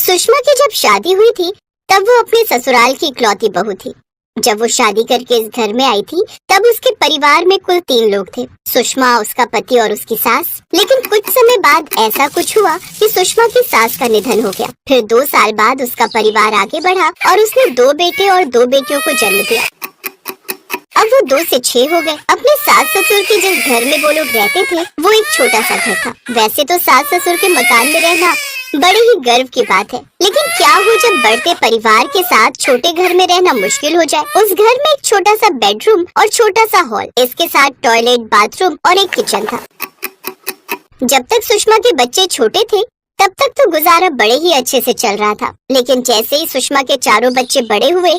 सुषमा की जब शादी हुई थी तब वो अपने ससुराल की इकलौती बहू थी। जब वो शादी करके इस घर में आई थी तब उसके परिवार में कुल 3 लोग थे, सुषमा, उसका पति और उसकी सास। लेकिन कुछ समय बाद ऐसा कुछ हुआ कि सुषमा की सास का निधन हो गया। फिर 2 साल बाद उसका परिवार आगे बढ़ा और उसने 2 बेटे और 2 बेटियों को जन्म दिया। अब वो 2 से 6 हो गए। अपने सास ससुर के जिस घर में वो लोग रहते थे वो एक छोटा सा घर था। वैसे तो सास ससुर के मकान में रहना बड़े ही गर्व की बात है, लेकिन क्या हो जब बढ़ते परिवार के साथ छोटे घर में रहना मुश्किल हो जाए। उस घर में एक छोटा सा बेडरूम और छोटा सा हॉल, इसके साथ टॉयलेट, बाथरूम और एक किचन था। जब तक सुषमा के बच्चे छोटे थे तब तक तो गुजारा बड़े ही अच्छे से चल रहा था, लेकिन जैसे ही सुषमा के चारों बच्चे बड़े हुए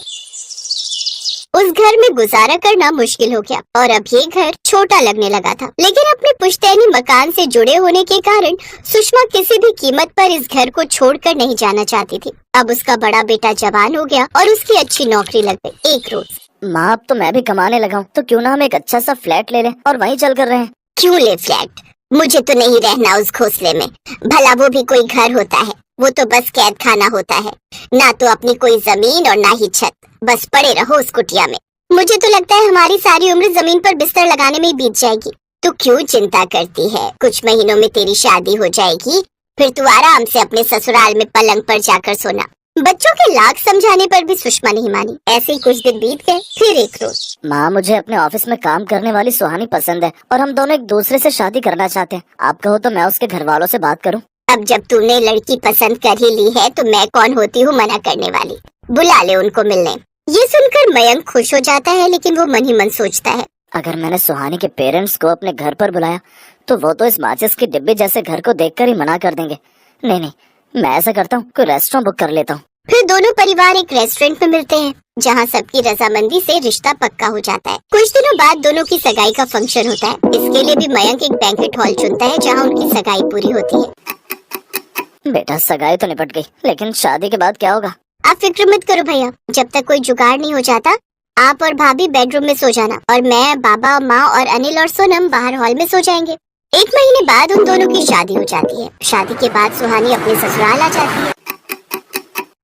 उस घर में गुजारा करना मुश्किल हो गया और अब ये घर छोटा लगने लगा था। लेकिन अपने पुश्तैनी मकान से जुड़े होने के कारण सुषमा किसी भी कीमत पर इस घर को छोड़कर नहीं जाना चाहती थी। अब उसका बड़ा बेटा जवान हो गया और उसकी अच्छी नौकरी लग गई। एक रोज, माँ अब तो मैं भी कमाने लगा हूँ, तो क्यों ना हम एक अच्छा सा फ्लैट ले लें और वहीं चल कर रहें। क्यों ले फ्लैट? मुझे तो नहीं रहना उस घोंसले में। भला वो भी कोई घर होता है? वो तो बस कैद खाना होता है। ना तो अपनी कोई जमीन और ना ही छत, बस पड़े रहो उस कुटिया में। मुझे तो लगता है हमारी सारी उम्र जमीन पर बिस्तर लगाने में ही बीत जाएगी। तू क्यों चिंता करती है? कुछ महीनों में तेरी शादी हो जाएगी, फिर तू आराम से अपने ससुराल में पलंग पर जाकर सोना। बच्चों के लाख समझाने पर भी सुषमा नहीं मानी। ऐसे ही कुछ दिन बीत गए। फिर एक रोज, माँ मुझे अपने ऑफिस में काम करने वाली सुहानी पसंद है और हम दोनों एक दूसरे से शादी करना चाहते हैं। आप कहो तो मैं उसके घर वालों से बात करूँ। अब जब तूने लड़की पसंद कर ही ली है तो मैं कौन होती हूँ मना करने वाली। बुला ले उनको मिलने। ये सुनकर मयंक खुश हो जाता है, लेकिन वो मन ही मन सोचता है, अगर मैंने सुहानी के पेरेंट्स को अपने घर पर बुलाया तो वो तो इस माचिस के डिब्बे जैसे घर को देखकर ही मना कर देंगे। नहीं, मैं ऐसा करता हूँ, कोई रेस्टोरेंट बुक कर लेता हूँ। फिर दोनों परिवार एक रेस्टोरेंट में मिलते हैं जहाँ सबकी रजामंदी से रिश्ता पक्का हो जाता है। कुछ दिनों बाद दोनों की सगाई का फंक्शन होता है। इसके लिए भी मयंक एक बैंक्वेट हॉल चुनता है जहाँ उनकी सगाई पूरी होती है। बेटा सगाई तो निपट गई, लेकिन शादी के बाद क्या होगा? आप फिक्र मत करो भैया, जब तक कोई जुगाड़ नहीं हो जाता आप और भाभी बेडरूम में सो जाना और मैं, बाबा, माँ और अनिल और सोनम बाहर हॉल में सो जाएंगे। 1 महीने बाद उन दोनों की शादी हो जाती है। शादी के बाद सुहानी अपने ससुराल आ जाती है।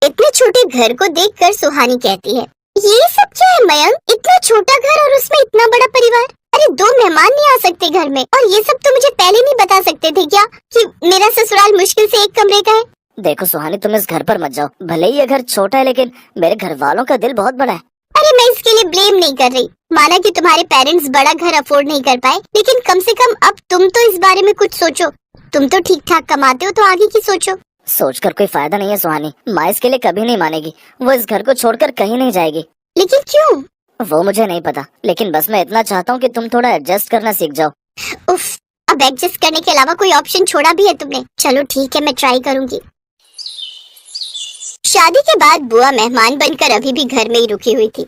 इतने छोटे घर को देखकर सुहानी कहती है, ये सब क्या है मयंक? इतना छोटा घर और उसमें इतना बड़ा परिवार। अरे 2 मेहमान नहीं आ सकते घर में? और ये सब तो मुझे पहले नहीं बता सकते थे क्या कि मेरा ससुराल मुश्किल से 1 कमरे का है? देखो सुहानी, तुम इस घर पर मत जाओ। भले ही ये घर छोटा है लेकिन मेरे घर वालों का दिल बहुत बड़ा है। अरे मैं इसके लिए ब्लेम नहीं कर रही। माना कि तुम्हारे पेरेंट्स बड़ा घर अफोर्ड नहीं कर पाए, लेकिन कम से कम अब तुम तो इस बारे में कुछ सोचो। तुम तो ठीक ठाक कमाते हो, तो आगे की सोचो। सोचकर कोई फायदा नहीं है सुहानी, माँ इसके लिए कभी नहीं मानेगी। वो इस घर को छोड़कर कहीं नहीं जाएगी। लेकिन क्यों? वो मुझे नहीं पता, लेकिन बस मैं इतना चाहता हूँ कि तुम थोड़ा एडजस्ट करना सीख जाओ। उफ, अब एडजस्ट करने के अलावा कोई ऑप्शन छोड़ा भी है तुमने? चलो ठीक है, मैं ट्राई करूंगी। शादी के बाद बुआ मेहमान बनकर अभी भी घर में ही रुकी हुई थी।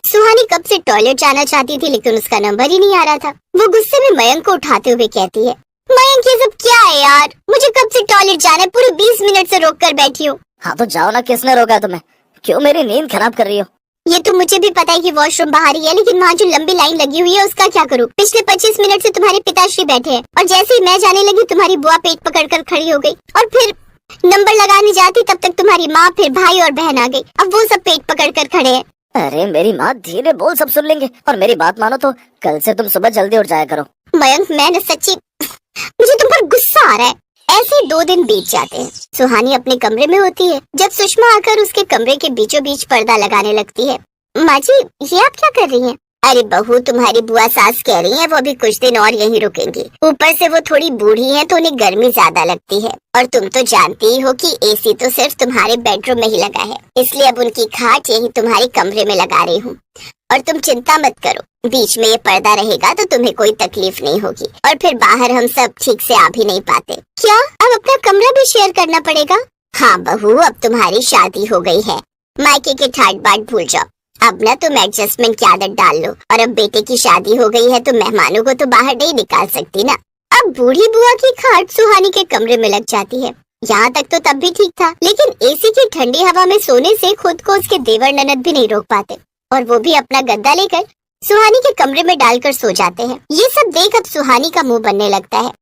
सुहानी कब से टॉयलेट जाना चाहती थी, लेकिन उसका नंबर ही नहीं आ रहा था। वो गुस्से में मयंक को उठाते हुए कहती है, मयंक ये सब क्या है यार? मुझे कब से टॉयलेट जाना है, पूरे 20 मिनट से रोक कर बैठी हूँ। हाँ तो जाओ ना, किसने रोका तुम्हें? क्यों मेरी नींद खराब कर रही हो? ये तो मुझे भी पता है कि वॉशरूम बाहर ही है, लेकिन वहाँ जो लंबी लाइन लगी हुई है उसका क्या करूँ? पिछले 25 मिनट से तुम्हारे पिताश्री बैठे हैं और जैसे ही मैं जाने लगी तुम्हारी बुआ पेट पकड़कर खड़ी हो गई और फिर नंबर लगाने जाती तब तक तुम्हारी माँ, फिर भाई और बहन आ गई। अब वो सब पेट पकड़कर खड़े हैं। अरे मेरी माँ, धीरे बोल, सब सुन लेंगे। और मेरी बात मानो तो कल से तुम सुबह जल्दी उठ जाया करो। मयंक मैं सच्ची मुझे तुम पर गुस्सा आ रहा है। ऐसे 2 दिन बीत जाते हैं। सुहानी अपने कमरे में होती है जब सुषमा आकर उसके कमरे के बीचों बीच पर्दा लगाने लगती है। माँ जी, ये आप क्या कर रही हैं? अरे बहू, तुम्हारी बुआ सास कह रही हैं वो भी कुछ दिन और यहीं रुकेंगी। ऊपर से वो थोड़ी बूढ़ी हैं तो उन्हें गर्मी ज्यादा लगती है, और तुम तो जानती ही हो कि एसी तो सिर्फ तुम्हारे बेडरूम में ही लगा है, इसलिए अब उनकी खाट यही तुम्हारे कमरे में लगा रही हूँ। और तुम चिंता मत करो, बीच में ये पर्दा रहेगा तो तुम्हें कोई तकलीफ नहीं होगी, और फिर बाहर हम सब ठीक से आ भी नहीं पाते। क्या अब अपना कमरा भी शेयर करना पड़ेगा? हाँ बहू, अब तुम्हारी शादी हो गई है, मायके के ठाट बाट भूल जाओ। अब ना तुम एडजस्टमेंट की आदत डाल लो, और अब बेटे की शादी हो गई है तो मेहमानों को तो बाहर नहीं निकाल सकती ना। अब बूढ़ी बुआ की खाट सुहानी के कमरे में लग जाती है। यहाँ तक तो तब भी ठीक था, लेकिन एसी की ठंडी हवा में सोने से खुद को उसके देवर ननद भी नहीं रोक पाते, और वो भी अपना गद्दा लेकर सुहानी के कमरे में डालकर सो जाते हैं। ये सब देख अब सुहानी का मुंह बनने लगता है।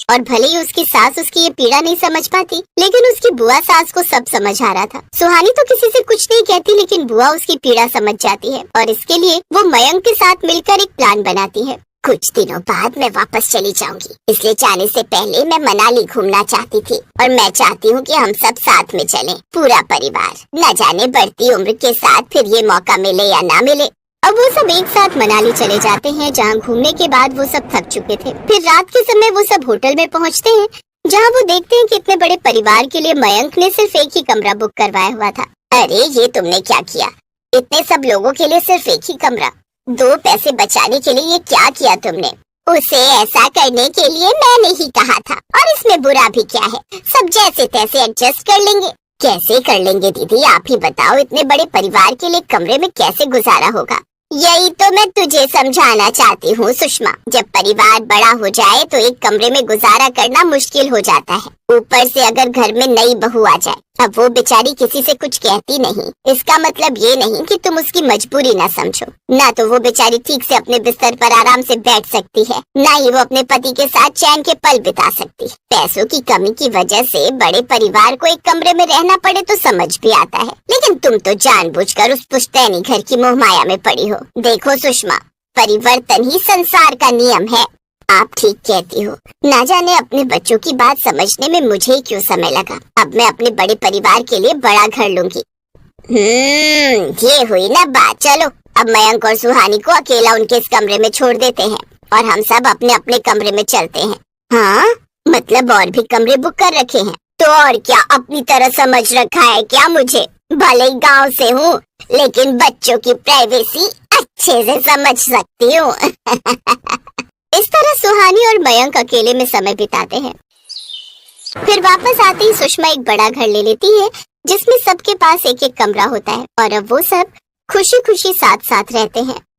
और भले ही उसकी सास उसकी ये पीड़ा नहीं समझ पाती, लेकिन उसकी बुआ सास को सब समझ आ रहा था। सुहानी तो किसी से कुछ नहीं कहती, लेकिन बुआ उसकी पीड़ा समझ जाती है और इसके लिए वो मयंक के साथ मिलकर एक प्लान बनाती है। कुछ दिनों बाद मैं वापस चली जाऊंगी, इसलिए जाने से पहले मैं मनाली घूमना चाहती थी और मैं चाहती हूँ कि हम सब साथ में चलें, पूरा परिवार। न जाने बढ़ती उम्र के साथ फिर ये मौका मिले या ना मिले। अब वो सब एक साथ मनाली चले जाते हैं, जहाँ घूमने के बाद वो सब थक चुके थे। फिर रात के समय वो सब होटल में पहुँचते हैं, जहाँ वो देखते हैं कि इतने बड़े परिवार के लिए मयंक ने सिर्फ एक ही कमरा बुक करवाया हुआ था। अरे ये तुमने क्या किया, इतने सब लोगों के लिए सिर्फ एक ही कमरा? 2 पैसे बचाने के लिए ये क्या किया तुमने? उसे ऐसा करने के लिए मैंने ही कहा था, और इसमें बुरा भी क्या है, सब जैसे तैसे एडजस्ट कर लेंगे। कैसे कर लेंगे दीदी, आप ही बताओ, इतने बड़े परिवार के लिए कमरे में कैसे गुजारा होगा? यही तो मैं तुझे समझाना चाहती हूँ सुषमा, जब परिवार बड़ा हो जाए तो एक कमरे में गुजारा करना मुश्किल हो जाता है। ऊपर से अगर घर में नई बहू आ जाए, अब वो बेचारी किसी से कुछ कहती नहीं, इसका मतलब ये नहीं कि तुम उसकी मजबूरी ना समझो। ना तो वो बेचारी ठीक से अपने बिस्तर पर आराम से बैठ सकती है, ना ही वो अपने पति के साथ चैन के पल बिता सकती। पैसों की कमी की वजह से बड़े परिवार को एक कमरे में रहना पड़े तो समझ भी आता है, लेकिन तुम तो जानबूझकर उस पुश्तैनी घर की मोहमाया में पड़ी हो। देखो सुषमा, परिवर्तन ही संसार का नियम है। आप ठीक कहती हो, ना जाने अपने बच्चों की बात समझने में मुझे क्यों समय लगा। अब मैं अपने बड़े परिवार के लिए बड़ा घर लूंगी। ये हुई ना बात। चलो अब मयंक और सुहानी को अकेला उनके इस कमरे में छोड़ देते हैं और हम सब अपने अपने कमरे में चलते हैं। हाँ, मतलब और भी कमरे बुक कर रखे हैं? तो और क्या, अपनी तरह समझ रखा है क्या मुझे? भले ही गाँव से हूँ, लेकिन बच्चों की प्राइवेसी अच्छे से समझ सकती हूँ। इस तरह सुहानी और मयंक अकेले में समय बिताते हैं। फिर वापस आते ही सुषमा एक बड़ा घर ले लेती है, जिसमें सबके पास एक एक कमरा होता है और अब वो सब खुशी खुशी साथ साथ रहते हैं।